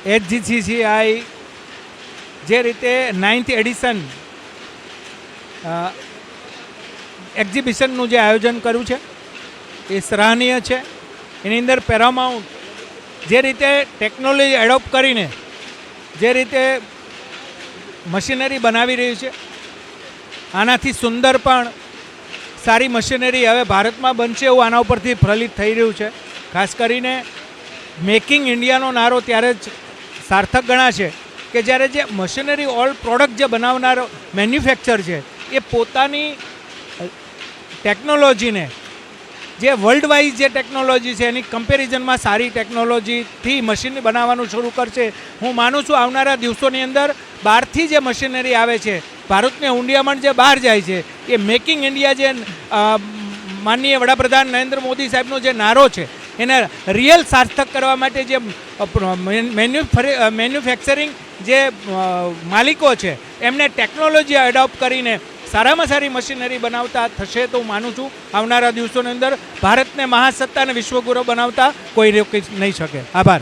HGCCI જે રીતે 9th addition એક્ઝિબિશનનું જે આયોજન કર્યું છે એ સરાહનીય છે. એની અંદર પેરામાઉન્ટ જે રીતે ટેકનોલોજી એડોપ્ટ કરીને જે રીતે મશીનરી બનાવી રહ્યું છે, આનાથી સુંદર પણ સારી મશીનરી હવે ભારતમાં બનશે એવું આના ઉપરથી ફલિત થઈ રહ્યું છે. ખાસ કરીને મેકિંગ ઇન્ડિયાનો નારો ત્યારે જ સાર્થક ગણાશે કે જ્યારે જે મશીનરી ઓલ પ્રોડક્ટ જે બનાવનારો મેન્યુફેક્ચર છે એ પોતાની ટેકનોલોજીને જે વર્લ્ડ વાઇઝ જે ટેકનોલોજી છે એની કમ્પેરિઝનમાં સારી ટેકનોલોજીથી મશીન બનાવવાનું શરૂ કરશે. હું માનું છું આવનારા દિવસોની અંદર બહારથી જે મશીનરી આવે છે, ભારતને ઊંડિયામણ જે બહાર જાય છે, એ મેકિંગ ઇન્ડિયા જે માનનીય વડાપ્રધાન નરેન્દ્ર મોદી સાહેબનો જે નારો છે એને રિયલ સાર્થક કરવા માટે જે મેન્યુફેક્ચરિંગ જે માલિકો છે એમને ટેકનોલોજી એડોપ્ટ કરીને સારામાં સારી મશીનરી બનાવતા થશે તો હું માનું છું આવનારા દિવસોની અંદર ભારતને મહાસત્તા અને વિશ્વગુરુ બનાવતા કોઈ રોકી નહીં શકે. આભાર.